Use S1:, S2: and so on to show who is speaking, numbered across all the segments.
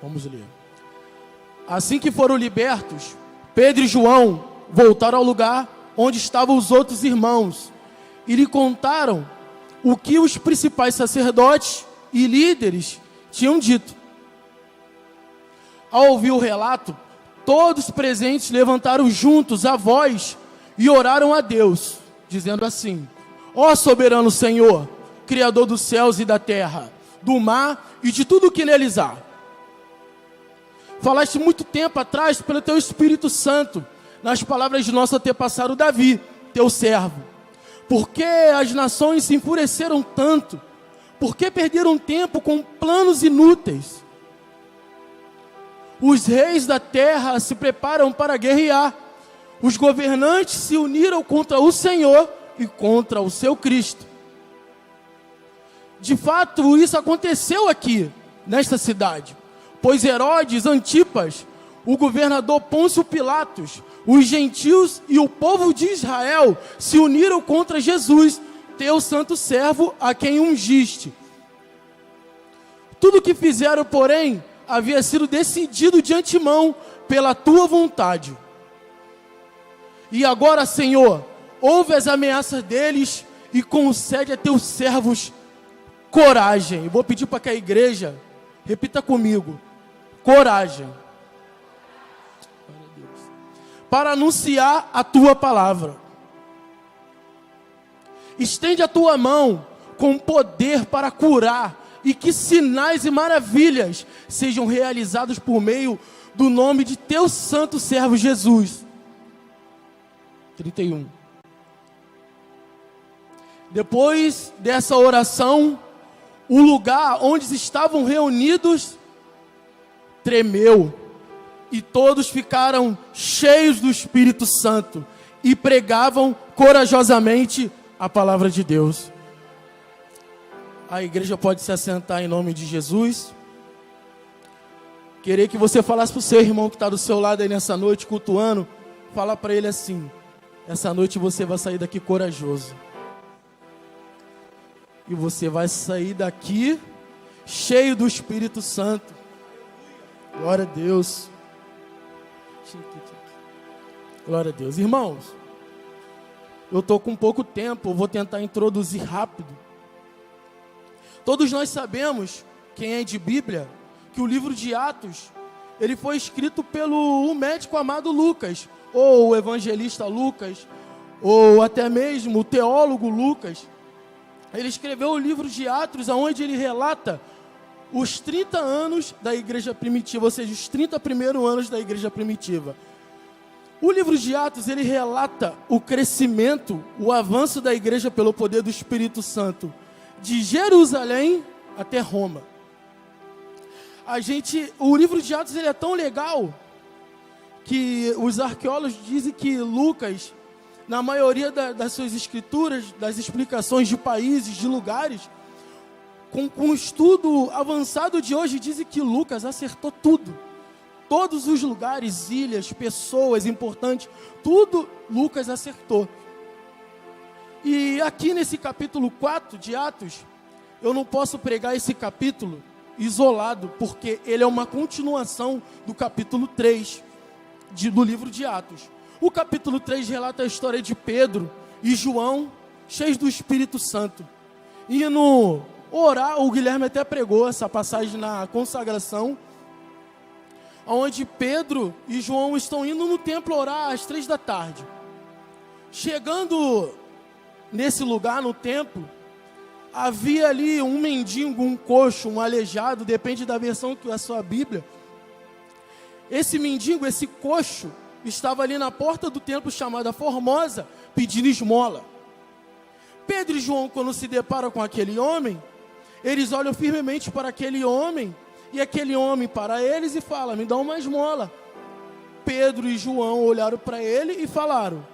S1: Vamos ler. Assim que foram libertos, Pedro e João voltaram ao lugar onde estavam os outros irmãos e lhe contaram o que os principais sacerdotes e líderes tinham dito. Ao ouvir o relato, todos os presentes levantaram juntos a voz e oraram a Deus, dizendo assim: ó soberano Senhor, Criador dos céus e da terra, do mar e de tudo o que neles há. Falaste muito tempo atrás pelo teu Espírito Santo, nas palavras de nosso antepassado Davi, teu servo. Por que as nações se enfureceram tanto? Por que perderam tempo com planos inúteis? Os reis da terra se preparam para guerrear. Os governantes se uniram contra o Senhor e contra o seu Cristo. De fato, isso aconteceu aqui, nesta cidade. Pois Herodes Antipas, o governador Pôncio Pilatos, os gentios e o povo de Israel se uniram contra Jesus, teu santo servo, a quem ungiste. Tudo o que fizeram, porém, havia sido decidido de antemão pela tua vontade. E agora, Senhor, ouve as ameaças deles e concede a teus servos coragem. Eu vou pedir para que a igreja repita comigo: coragem. Para anunciar a tua palavra. Estende a tua mão com poder para curar, e que sinais e maravilhas sejam realizados por meio do nome de teu santo servo Jesus. 31. Depois dessa oração, o lugar onde estavam reunidos tremeu, e todos ficaram cheios do Espírito Santo e pregavam corajosamente a palavra de Deus. A igreja pode se assentar em nome de Jesus. Queria que você falasse para o seu irmão que está do seu lado aí nessa noite, cultuando. Fala para ele assim: essa noite você vai sair daqui corajoso. E você vai sair daqui cheio do Espírito Santo. Glória a Deus. Glória a Deus. Irmãos, eu estou com pouco tempo, eu vou tentar introduzir rápido. Todos nós sabemos, quem é de Bíblia, que o livro de Atos, ele foi escrito pelo médico amado Lucas, ou o evangelista Lucas, ou até mesmo o teólogo Lucas. Ele escreveu o livro de Atos, onde ele relata os 30 anos da igreja primitiva, ou seja, os 30 primeiros anos da igreja primitiva. O livro de Atos, ele relata o crescimento, o avanço da igreja pelo poder do Espírito Santo, de Jerusalém até Roma. O livro de Atos, ele é tão legal, que os arqueólogos dizem que Lucas, na maioria das suas escrituras, das explicações de países, de lugares, com o estudo avançado de hoje, dizem que Lucas acertou tudo. Todos os lugares, ilhas, pessoas importantes, tudo Lucas acertou. E aqui nesse capítulo 4 de Atos, eu não posso pregar esse capítulo isolado, porque ele é uma continuação do capítulo 3 do livro de Atos. O capítulo 3 relata a história de Pedro e João, cheios do Espírito Santo. E no orar, o Guilherme até pregou essa passagem na consagração, onde Pedro e João estão indo no templo orar às 3 da tarde. Chegando nesse lugar, no templo, havia ali um mendigo, um coxo, um aleijado, depende da versão que é a sua Bíblia. Esse mendigo, esse coxo, estava ali na porta do templo chamada Formosa, pedindo esmola. Pedro e João, quando se deparam com aquele homem, eles olham firmemente para aquele homem, e aquele homem para eles e fala: me dá uma esmola. Pedro e João olharam para ele e falaram: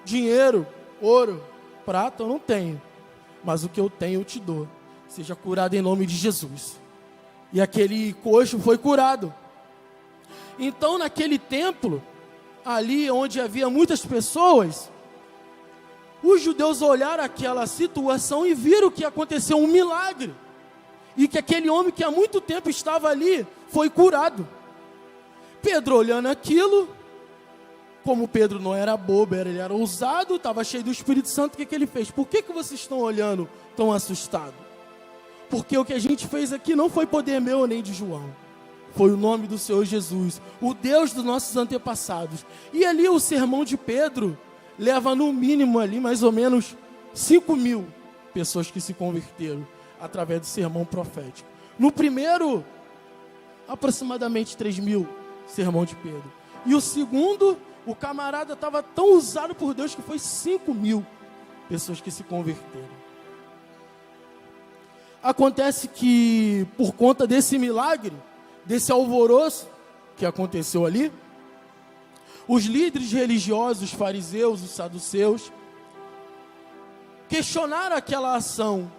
S1: dinheiro, ouro, prata eu não tenho, mas o que eu tenho eu te dou. Seja curado em nome de Jesus. E aquele coxo foi curado. Então, naquele templo, ali onde havia muitas pessoas, os judeus olharam aquela situação e viram que aconteceu um milagre. e que aquele homem que há muito tempo estava ali foi curado. Pedro olhando aquilo, como Pedro não era bobo, ele era ousado, estava cheio do Espírito Santo, o que ele fez? Por que vocês estão olhando tão assustados? Porque o que a gente fez aqui não foi poder meu nem de João. Foi o nome do Senhor Jesus, o Deus dos nossos antepassados. E ali o sermão de Pedro leva no mínimo ali mais ou menos 5.000 pessoas que se converteram através do sermão profético. No primeiro, aproximadamente 3.000, sermão de Pedro. E o segundo, o camarada estava tão usado por Deus que foi 5.000 pessoas que se converteram. Acontece que, por conta desse milagre, desse alvoroço que aconteceu ali, os líderes religiosos, os fariseus, os saduceus, questionaram aquela ação.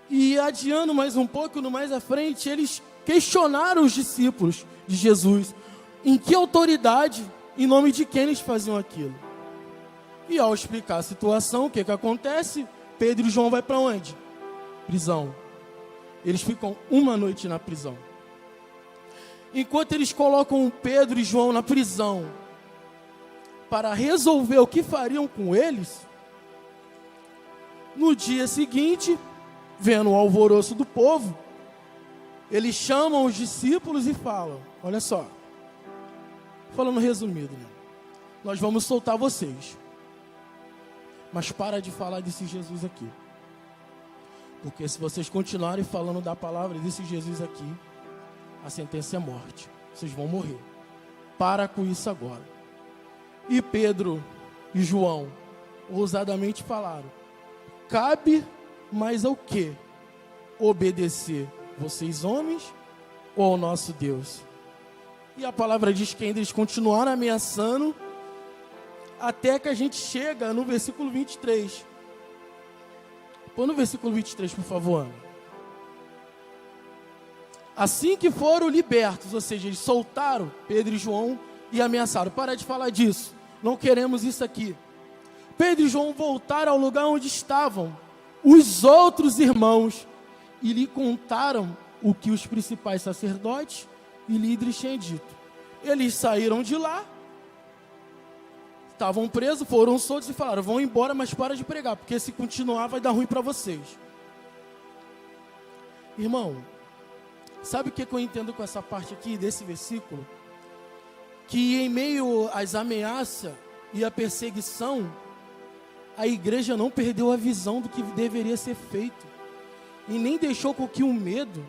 S1: E adiando mais um pouco, no mais à frente, eles questionaram os discípulos de Jesus. Em que autoridade, em nome de quem eles faziam aquilo? E ao explicar a situação, o que acontece? Pedro e João vai para onde? Prisão. Eles ficam uma noite na prisão. Enquanto eles colocam Pedro e João na prisão para resolver o que fariam com eles, no dia seguinte, vendo o alvoroço do povo, eles chamam os discípulos e falam: olha só, falando resumido, né? Nós vamos soltar vocês, mas para de falar desse Jesus aqui. Porque se vocês continuarem falando da palavra desse Jesus aqui, a sentença é morte. Vocês vão morrer. Para com isso agora. E Pedro e João ousadamente falaram: cabe mais ao quê? Obedecer vocês homens ou ao nosso Deus? E a palavra diz que ainda eles continuaram ameaçando, até que a gente chega no versículo 23. Põe no versículo 23, por favor, Ana. Assim que foram libertos, ou seja, eles soltaram Pedro e João e ameaçaram: para de falar disso, não queremos isso aqui. Pedro e João voltaram ao lugar onde estavam os outros irmãos e lhe contaram o que os principais sacerdotes e líderes tinham dito. Eles saíram de lá, estavam presos, foram soltos e falaram: vão embora, mas para de pregar, porque se continuar vai dar ruim para vocês. Irmão, sabe o que eu entendo com essa parte aqui desse versículo? Que em meio às ameaças e à perseguição, a igreja não perdeu a visão do que deveria ser feito e nem deixou com que o medo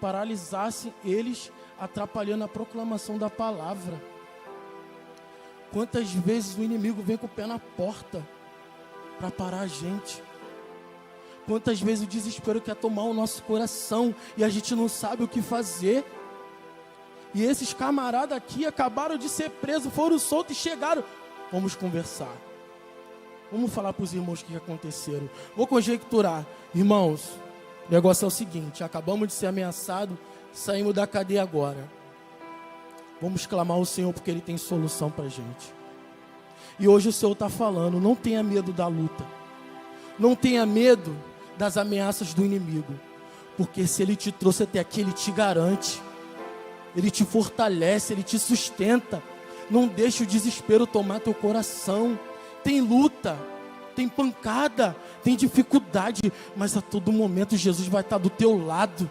S1: paralisasse eles, atrapalhando a proclamação da palavra. Quantas vezes o inimigo vem com o pé na porta para parar a gente? Quantas vezes o desespero quer tomar o nosso coração e a gente não sabe o que fazer? E esses camaradas aqui acabaram de ser presos, foram soltos e chegaram. Vamos conversar. Vamos falar para os irmãos o que aconteceram. Vou conjecturar. Irmãos, o negócio é o seguinte: acabamos de ser ameaçados, saímos da cadeia agora. Vamos clamar ao Senhor porque Ele tem solução para a gente. E hoje o Senhor está falando: não tenha medo da luta. Não tenha medo das ameaças do inimigo. Porque se Ele te trouxe até aqui, Ele te garante. Ele te fortalece, Ele te sustenta. Não deixe o desespero tomar teu coração. Tem luta, tem pancada, tem dificuldade, mas a todo momento Jesus vai estar do teu lado.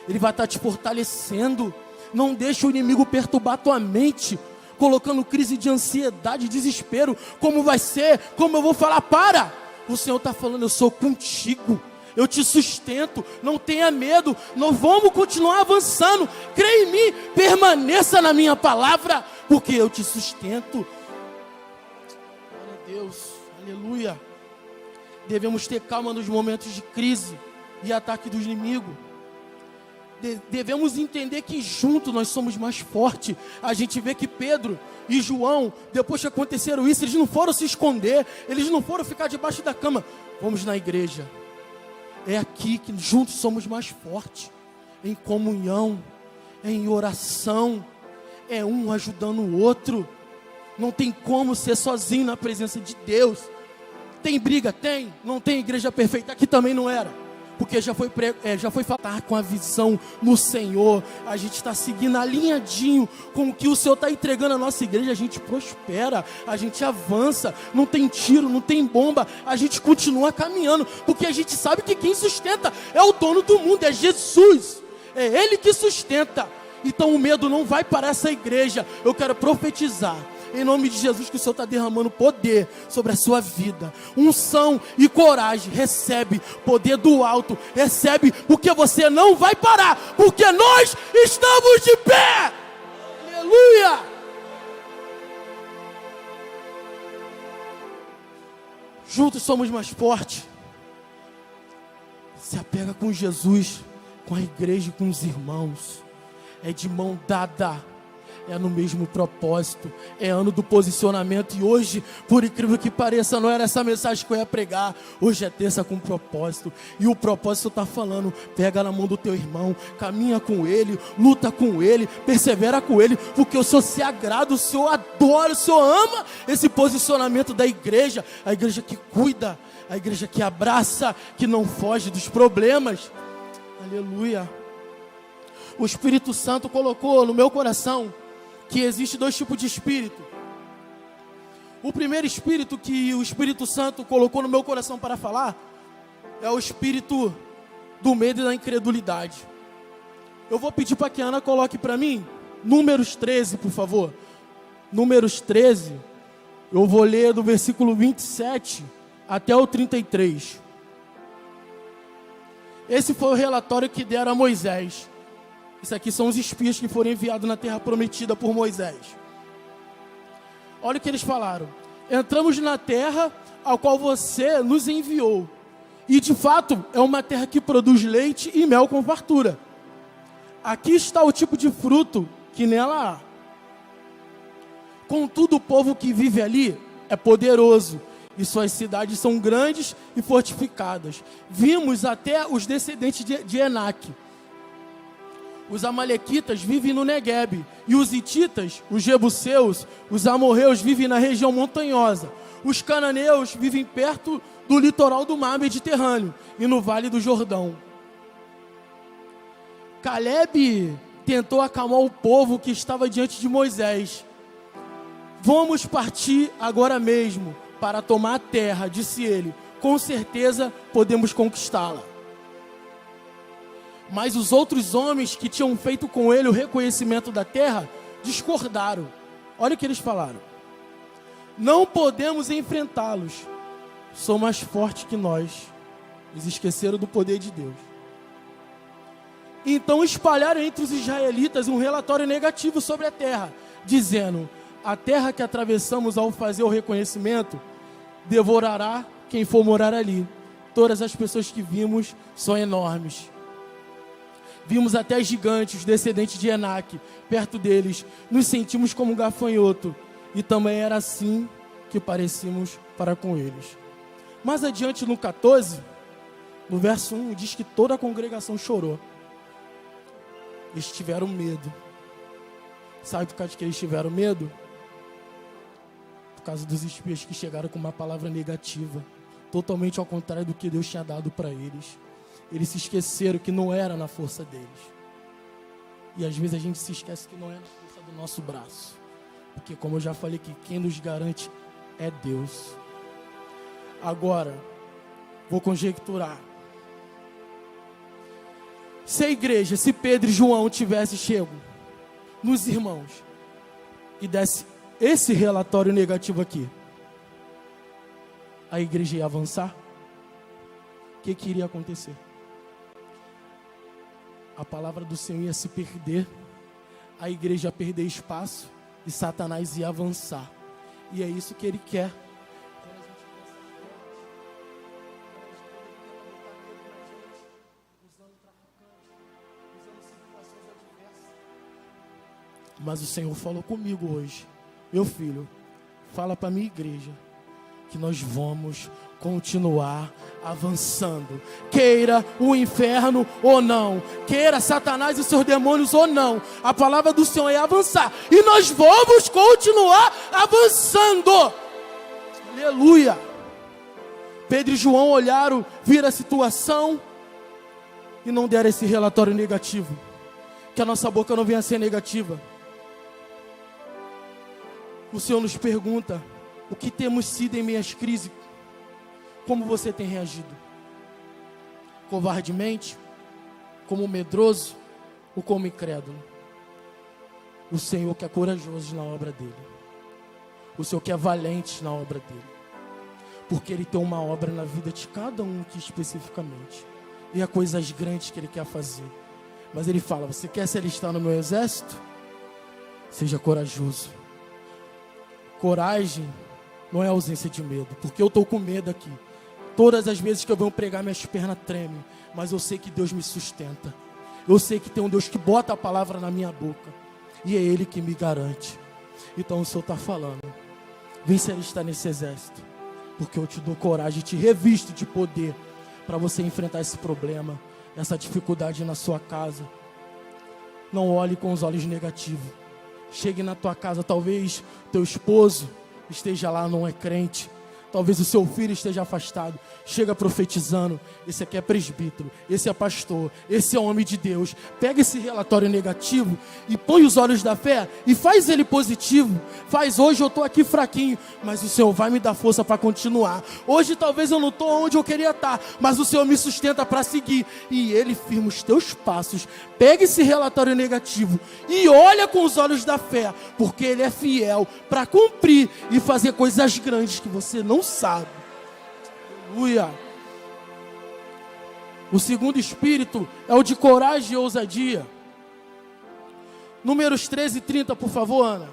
S1: Ele vai estar te fortalecendo. Não deixe o inimigo perturbar tua mente, colocando crise de ansiedade, desespero. Como vai ser? Como eu vou falar? Para! O Senhor está falando: eu sou contigo, eu te sustento, não tenha medo, nós vamos continuar avançando. Creia em mim, permaneça na minha palavra, porque eu te sustento. Glória a Deus, aleluia. Devemos ter calma nos momentos de crise e ataque do inimigo. Devemos entender que juntos nós somos mais fortes. A gente vê que Pedro e João, depois que aconteceram isso, eles não foram se esconder, eles não foram ficar debaixo da cama. Vamos na igreja. É aqui que juntos somos mais fortes, em comunhão, em oração, é um ajudando o outro. Não tem como ser sozinho na presença de Deus. Tem briga? Tem. Não tem igreja perfeita? Aqui também não era. porque já foi falar com a visão no Senhor. A gente está seguindo alinhadinho com o que o Senhor está entregando à nossa igreja. A gente prospera, a gente avança, não tem tiro, não tem bomba, a gente continua caminhando, porque a gente sabe que quem sustenta é o dono do mundo, é Jesus, é Ele que sustenta. Então o medo não vai para essa igreja. Eu quero profetizar em nome de Jesus que o Senhor está derramando poder sobre a sua vida, unção e coragem. Recebe poder do alto, recebe, porque você não vai parar, porque nós estamos de pé. Aleluia! Juntos somos mais fortes. Se apega com Jesus, com a igreja e com os irmãos. É de mão dada, é no mesmo propósito, é ano do posicionamento. E hoje, por incrível que pareça, não era essa mensagem que eu ia pregar. Hoje é terça com propósito, e o propósito está falando: pega na mão do teu irmão, caminha com ele, luta com ele, persevera com ele, porque o Senhor se agrada, o Senhor adora, o Senhor ama esse posicionamento da igreja. A igreja que cuida, a igreja que abraça, que não foge dos problemas. Aleluia. O Espírito Santo colocou no meu coração que existe 2 tipos de espírito. O primeiro espírito que o Espírito Santo colocou no meu coração para falar é o espírito do medo e da incredulidade. Eu vou pedir para que a Ana coloque para mim Números 13, por favor. Números 13, eu vou ler do versículo 27 até o 33. Esse foi o relatório que deram a Moisés. Isso aqui são os espias que foram enviados na terra prometida por Moisés. Olha o que eles falaram: entramos na terra a qual você nos enviou, e de fato é uma terra que produz leite e mel com fartura. Aqui está o tipo de fruto que nela há. Contudo, o povo que vive ali é poderoso, e suas cidades são grandes e fortificadas. Vimos até os descendentes de Enaque. Os amalequitas vivem no Neguebe, e os hititas, os jebuseus, os amorreus vivem na região montanhosa. Os cananeus vivem perto do litoral do mar Mediterrâneo e no vale do Jordão. Calebe tentou acalmar o povo que estava diante de Moisés. Vamos partir agora mesmo para tomar a terra, disse ele. Com certeza podemos conquistá-la. Mas os outros homens que tinham feito com ele o reconhecimento da terra discordaram. Olha o que eles falaram: não podemos enfrentá-los, são mais fortes que nós. Eles esqueceram do poder de Deus. Então espalharam entre os israelitas um relatório negativo sobre a terra, dizendo: a terra que atravessamos ao fazer o reconhecimento devorará quem for morar ali. Todas as pessoas que vimos são enormes. Vimos até gigantes, os descendentes de Enaque, perto deles. Nos sentimos como um gafanhoto, e também era assim que parecíamos para com eles. Mais adiante no 14, no verso 1, diz que toda a congregação chorou. Eles tiveram medo. Sabe por causa que eles tiveram medo? Por causa dos espias que chegaram com uma palavra negativa, totalmente ao contrário do que Deus tinha dado para eles. Eles se esqueceram que não era na força deles. E às vezes a gente se esquece que não é na força do nosso braço. Porque, como eu já falei, que quem nos garante é Deus. Agora, vou conjecturar. Se a igreja, se Pedro e João tivessem chego nos irmãos e desse esse relatório negativo aqui, a igreja ia avançar? O que iria acontecer? A palavra do Senhor ia se perder, a igreja ia perder espaço e Satanás ia avançar. E é isso que ele quer. Mas o Senhor falou comigo hoje: meu filho, fala para a minha igreja que nós vamos continuar avançando, queira o inferno ou não, queira Satanás e seus demônios ou não, a palavra do Senhor é avançar, e nós vamos continuar avançando. Aleluia. Pedro e João olharam, viram a situação, e não der esse relatório negativo. Que a nossa boca não venha a ser negativa. O Senhor nos pergunta: o que temos sido em minhas crises? Como você tem reagido? Covardemente? Como medroso? Ou como incrédulo? O Senhor que é corajoso na obra dele. O Senhor que é valente na obra dele. Porque Ele tem uma obra na vida de cada um aqui especificamente. E há coisas grandes que Ele quer fazer. Mas Ele fala: você quer se alistar no meu exército? Seja corajoso. Coragem não é ausência de medo. Porque eu estou com medo aqui. Todas as vezes que eu venho pregar, minhas pernas tremem. Mas eu sei que Deus me sustenta. Eu sei que tem um Deus que bota a palavra na minha boca. E é Ele que me garante. Então o Senhor está falando: vem se alistar nesse exército. Porque eu te dou coragem, te revisto de poder para você enfrentar esse problema, essa dificuldade na sua casa. Não olhe com os olhos negativos. Chegue na tua casa, talvez teu esposo esteja lá, não é crente. Talvez o seu filho esteja afastado. Chega profetizando: esse aqui é presbítero, esse é pastor, esse é homem de Deus. Pega esse relatório negativo e põe os olhos da fé e faz ele positivo. Faz: hoje eu estou aqui fraquinho, mas o Senhor vai me dar força para continuar. Hoje talvez eu não estou onde eu queria estar, mas o Senhor me sustenta para seguir. E Ele firma os teus passos. Pega esse relatório negativo e olha com os olhos da fé, porque Ele é fiel para cumprir e fazer coisas grandes que você não sabe. Aleluia. O segundo espírito é o de coragem e ousadia. Números 13 e 30, por favor, Ana.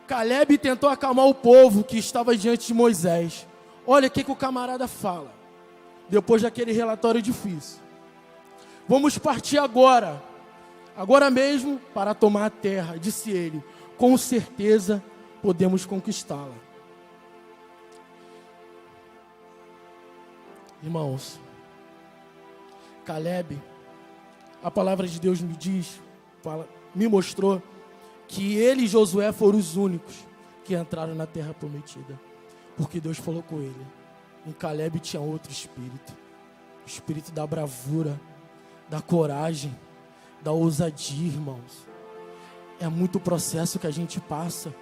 S1: Caleb tentou acalmar o povo que estava diante de Moisés. Olha o que o camarada fala, depois daquele relatório difícil: vamos partir agora mesmo, para tomar a terra. Disse ele: com certeza podemos conquistá-la. Irmãos, Caleb, a palavra de Deus me mostrou que ele e Josué foram os únicos que entraram na terra prometida, porque Deus falou com ele. Em Caleb tinha outro espírito, o espírito da bravura, da coragem, da ousadia, irmãos. É muito processo que a gente passa,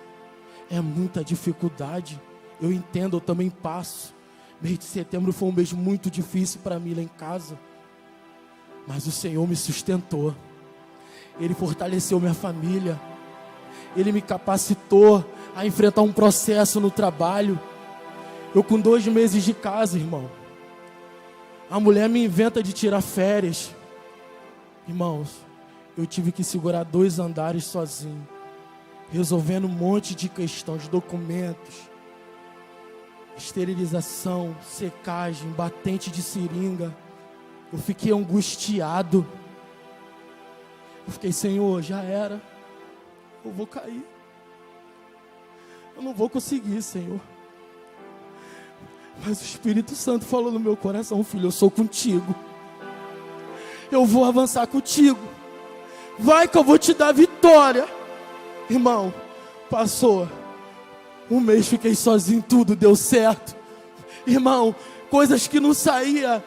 S1: é muita dificuldade. Eu entendo, eu também passo. Mês de setembro foi um mês muito difícil para mim lá em casa, mas o Senhor me sustentou. Ele fortaleceu minha família. Ele me capacitou a enfrentar um processo no trabalho. Eu com 2 meses de casa, irmão, a mulher me inventa de tirar férias. Irmãos, eu tive que segurar 2 andares sozinho, resolvendo um monte de questões, documentos, esterilização, secagem, batente de seringa. Eu fiquei angustiado. Eu fiquei: Senhor, já era. Eu vou cair. Eu não vou conseguir, Senhor. Mas o Espírito Santo falou no meu coração: filho, eu sou contigo. Eu vou avançar contigo. Vai que eu vou te dar vitória. Irmão, passou um mês, fiquei sozinho, tudo deu certo. Irmão, coisas que não saía,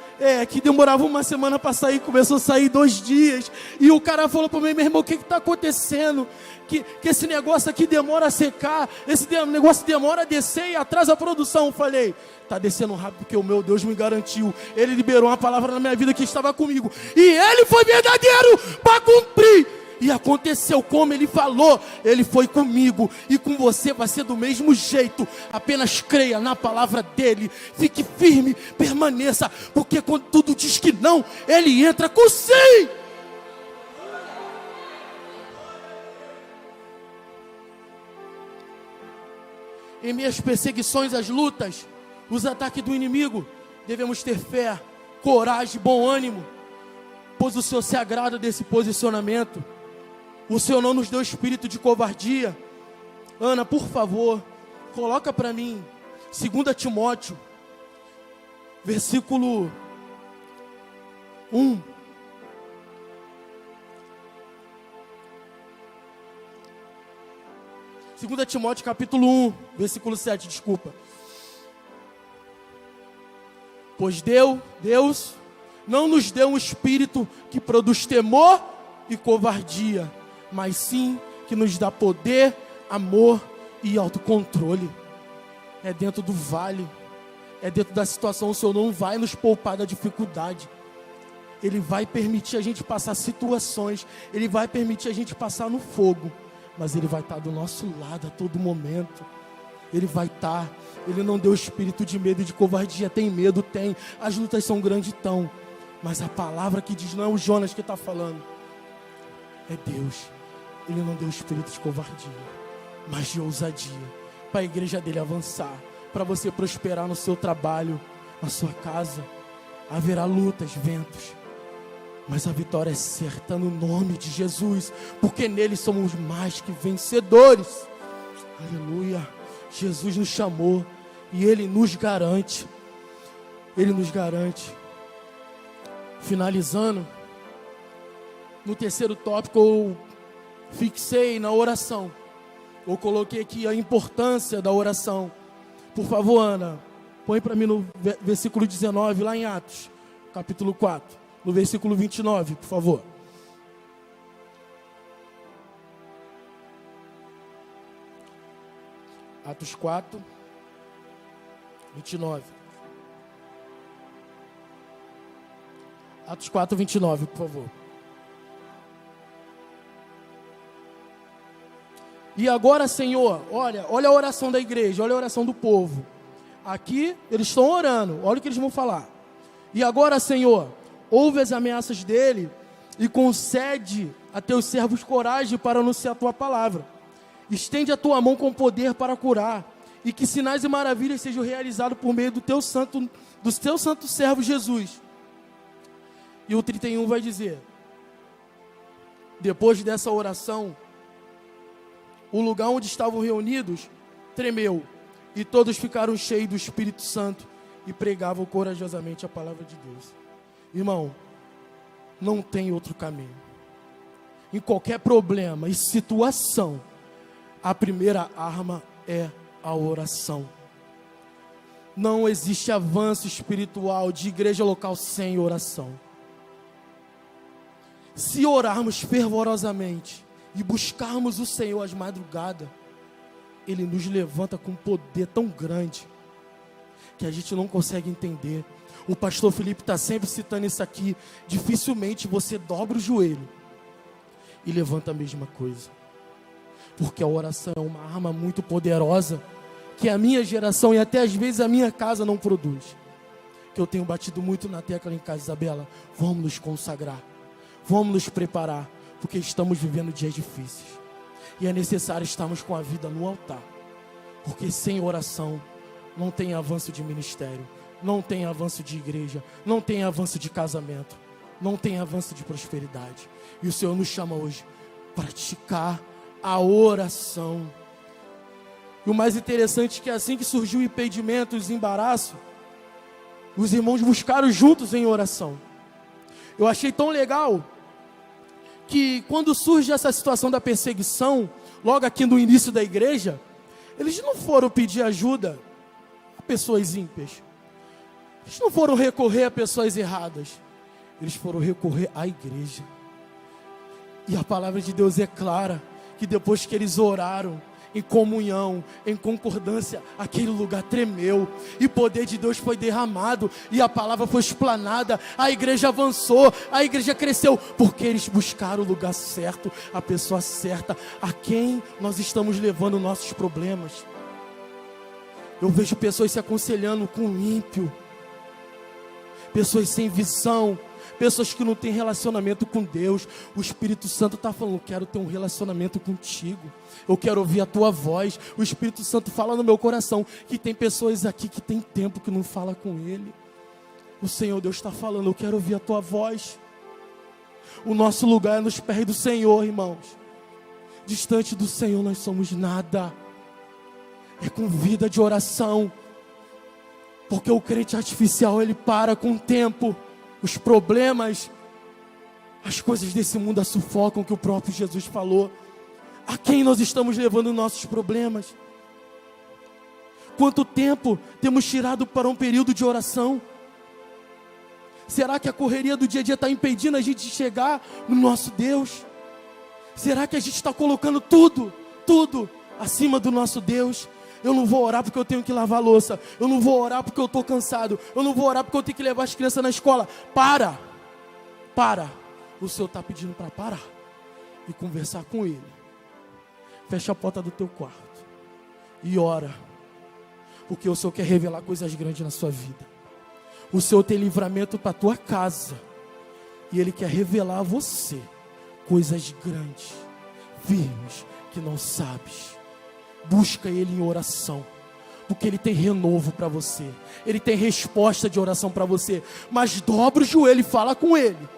S1: que demorava uma semana para sair, começou a sair 2 dias. E o cara falou para mim: meu irmão, o que está acontecendo? Que esse negócio aqui demora a secar, esse negócio demora a descer e atrasa a produção. Eu falei: está descendo rápido porque o meu Deus me garantiu. Ele liberou uma palavra na minha vida que estava comigo. E Ele foi verdadeiro para cumprir. E aconteceu como Ele falou. Ele foi comigo e com você vai ser do mesmo jeito. Apenas creia na palavra dEle. Fique firme, permaneça. Porque quando tudo diz que não, Ele entra com sim. Em minhas perseguições, as lutas, os ataques do inimigo, devemos ter fé, coragem, bom ânimo, pois o Senhor se agrada desse posicionamento. O Senhor não nos deu espírito de covardia. Ana, por favor, coloca para mim 2 Timóteo, versículo 1. Segunda Timóteo capítulo 1, versículo 7, desculpa. Pois Deus não nos deu um espírito que produz temor e covardia, mas sim que nos dá poder, amor e autocontrole. É dentro do vale, é dentro da situação. O Senhor não vai nos poupar da dificuldade. Ele vai permitir a gente passar situações, Ele vai permitir a gente passar no fogo, mas Ele vai estar do nosso lado a todo momento. Ele vai estar. Ele não deu espírito de medo e de covardia. Tem medo? Tem. As lutas são grandes, tão. Mas a palavra que diz, não é o Jonas que está falando, é Deus. Ele não deu espírito de covardia, mas de ousadia, para a igreja dele avançar, para você prosperar no seu trabalho, na sua casa. Haverá lutas, ventos, mas a vitória é certa no nome de Jesus, porque nele somos mais que vencedores. Aleluia. Jesus nos chamou e Ele nos garante. Ele nos garante. Finalizando, no terceiro tópico eu fixei na oração. Eu coloquei aqui a importância da oração. Por favor, Ana, põe para mim no versículo 19, lá em Atos, capítulo 4, no versículo 29, por favor. Atos 4, 29. Atos 4, 29, por favor. E agora, Senhor, olha a oração da igreja, olha a oração do povo. Aqui, eles estão orando, olha o que eles vão falar. E agora, Senhor, ouve as ameaças dele e concede a teus servos coragem para anunciar a tua palavra. Estende a tua mão com poder para curar, e que sinais e maravilhas sejam realizados por meio do teu santo servo Jesus. E o 31 vai dizer: depois dessa oração, o lugar onde estavam reunidos tremeu, e todos ficaram cheios do Espírito Santo e pregavam corajosamente a palavra de Deus. Irmão, não tem outro caminho. Em qualquer problema e situação, a primeira arma é a oração. Não existe avanço espiritual de igreja local sem oração. Se orarmos fervorosamente e buscarmos o Senhor às madrugadas, Ele nos levanta com um poder tão grande que a gente não consegue entender. O pastor Felipe está sempre citando isso aqui. Dificilmente você dobra o joelho e levanta a mesma coisa, porque a oração é uma arma muito poderosa que a minha geração e até às vezes a minha casa não produz. Que eu tenho batido muito na tecla em casa, Isabela, vamos nos consagrar, vamos nos preparar, porque estamos vivendo dias difíceis e é necessário estarmos com a vida no altar, porque sem oração não tem avanço de ministério, não tem avanço de igreja, não tem avanço de casamento, não tem avanço de prosperidade. E o Senhor nos chama hoje para praticar a oração. E o mais interessante é que assim que surgiu o impedimento, os embaraços, os irmãos buscaram juntos em oração. Eu achei tão legal que quando surge essa situação da perseguição, logo aqui no início da igreja, eles não foram pedir ajuda a pessoas ímpias, eles não foram recorrer a pessoas erradas, eles foram recorrer à igreja. E a palavra de Deus é clara, que depois que eles oraram em comunhão, em concordância, aquele lugar tremeu, e o poder de Deus foi derramado, e a palavra foi explanada, a igreja avançou, a igreja cresceu, porque eles buscaram o lugar certo, a pessoa certa, a quem nós estamos levando nossos problemas. Eu vejo pessoas se aconselhando com o ímpio, pessoas sem visão, pessoas que não têm relacionamento com Deus. O Espírito Santo está falando: eu quero ter um relacionamento contigo, eu quero ouvir a tua voz. O Espírito Santo fala no meu coração que tem pessoas aqui que tem tempo que não fala com Ele. O Senhor Deus está falando: eu quero ouvir a tua voz. O nosso lugar é nos pés do Senhor, irmãos. Distante do Senhor nós somos nada. É com vida de oração, porque o crente artificial, ele para com o tempo. Os problemas, as coisas desse mundo a sufocam, que o próprio Jesus falou. A quem nós estamos levando nossos problemas? Quanto tempo temos tirado para um período de oração? Será que a correria do dia a dia está impedindo a gente de chegar no nosso Deus? Será que a gente está colocando tudo acima do nosso Deus? Eu não vou orar porque eu tenho que lavar a louça. Eu não vou orar porque eu estou cansado. Eu não vou orar porque eu tenho que levar as crianças na escola. Para. O Senhor está pedindo para parar e conversar com Ele. Fecha a porta do teu quarto e ora, porque o Senhor quer revelar coisas grandes na sua vida. O Senhor tem livramento para a tua casa e Ele quer revelar a você coisas grandes, firmes, que não sabes. Busca Ele em oração, porque Ele tem renovo para você. Ele tem resposta de oração para você. Mas dobra o joelho e fala com Ele,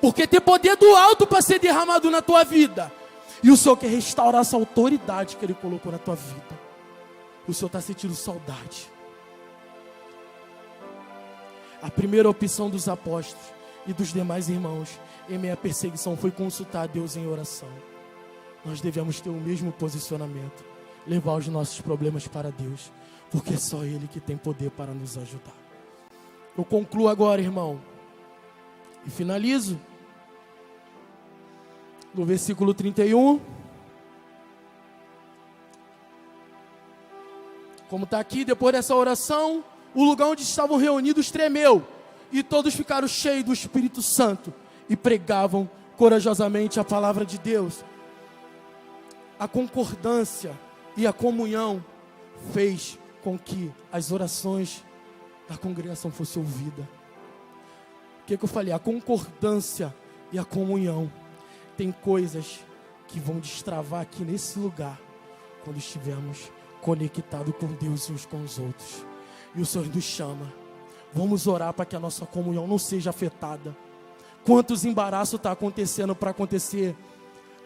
S1: porque tem poder do alto para ser derramado na tua vida. E o Senhor quer restaurar essa autoridade que Ele colocou na tua vida. O Senhor está sentindo saudade. A primeira opção dos apóstolos e dos demais irmãos em meio à perseguição foi consultar a Deus em oração. Nós devemos ter o mesmo posicionamento, levar os nossos problemas para Deus, porque é só Ele que tem poder para nos ajudar. Eu concluo agora, irmão, e finalizo no versículo 31. Como está aqui, depois dessa oração, o lugar onde estavam reunidos tremeu, e todos ficaram cheios do Espírito Santo e pregavam corajosamente a palavra de Deus. A concordância e a comunhão fez com que as orações da congregação fossem ouvidas. O que eu falei? A concordância e a comunhão. Tem coisas que vão destravar aqui nesse lugar quando estivermos conectados com Deus uns com os outros. E o Senhor nos chama. Vamos orar para que a nossa comunhão não seja afetada. Quantos embaraços está acontecendo para acontecer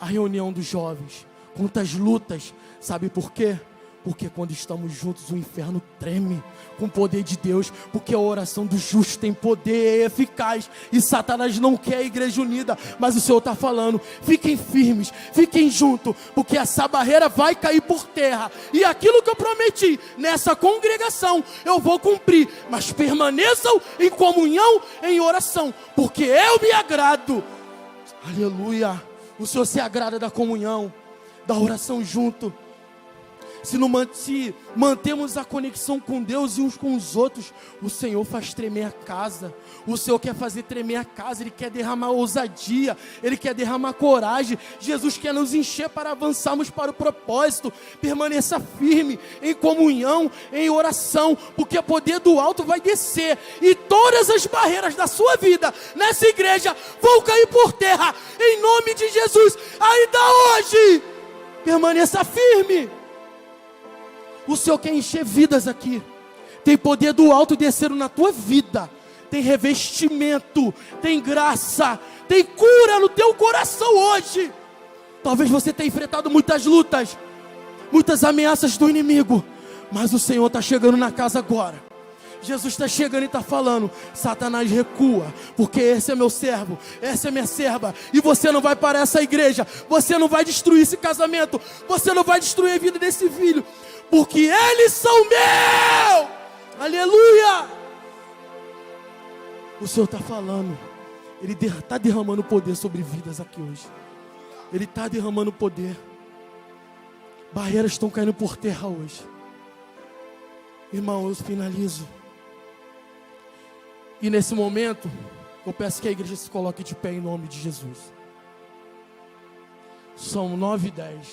S1: a reunião dos jovens? Quantas lutas, sabe por quê? Porque quando estamos juntos o inferno treme com o poder de Deus, porque a oração do justo tem poder, é eficaz, e Satanás não quer a igreja unida, mas o Senhor está falando, fiquem firmes, fiquem juntos, porque essa barreira vai cair por terra, e aquilo que eu prometi nessa congregação, eu vou cumprir, mas permaneçam em comunhão, em oração, porque eu me agrado, aleluia, o Senhor se agrada da comunhão, da oração junto. Se mantemos a conexão com Deus e uns com os outros, o Senhor faz tremer a casa. O Senhor quer fazer tremer a casa. Ele quer derramar ousadia. Ele quer derramar coragem. Jesus quer nos encher para avançarmos para o propósito. Permaneça firme em comunhão, em oração, porque o poder do alto vai descer e todas as barreiras da sua vida nessa igreja vão cair por terra em nome de Jesus. Ainda hoje, permaneça firme. O Senhor quer encher vidas aqui. Tem poder do alto descendo na tua vida. Tem revestimento, tem graça, tem cura no teu coração hoje. Talvez você tenha enfrentado muitas lutas, muitas ameaças do inimigo, mas o Senhor está chegando na casa agora. Jesus está chegando e está falando, Satanás recua, porque esse é meu servo, essa é minha serva, e você não vai parar essa igreja, você não vai destruir esse casamento, você não vai destruir a vida desse filho, porque eles são meus, aleluia. O Senhor está falando, Ele está derramando poder sobre vidas aqui hoje, Ele está derramando poder, barreiras estão caindo por terra hoje. Irmão, eu finalizo. E nesse momento, eu peço que a igreja se coloque de pé em nome de Jesus. São 9h10.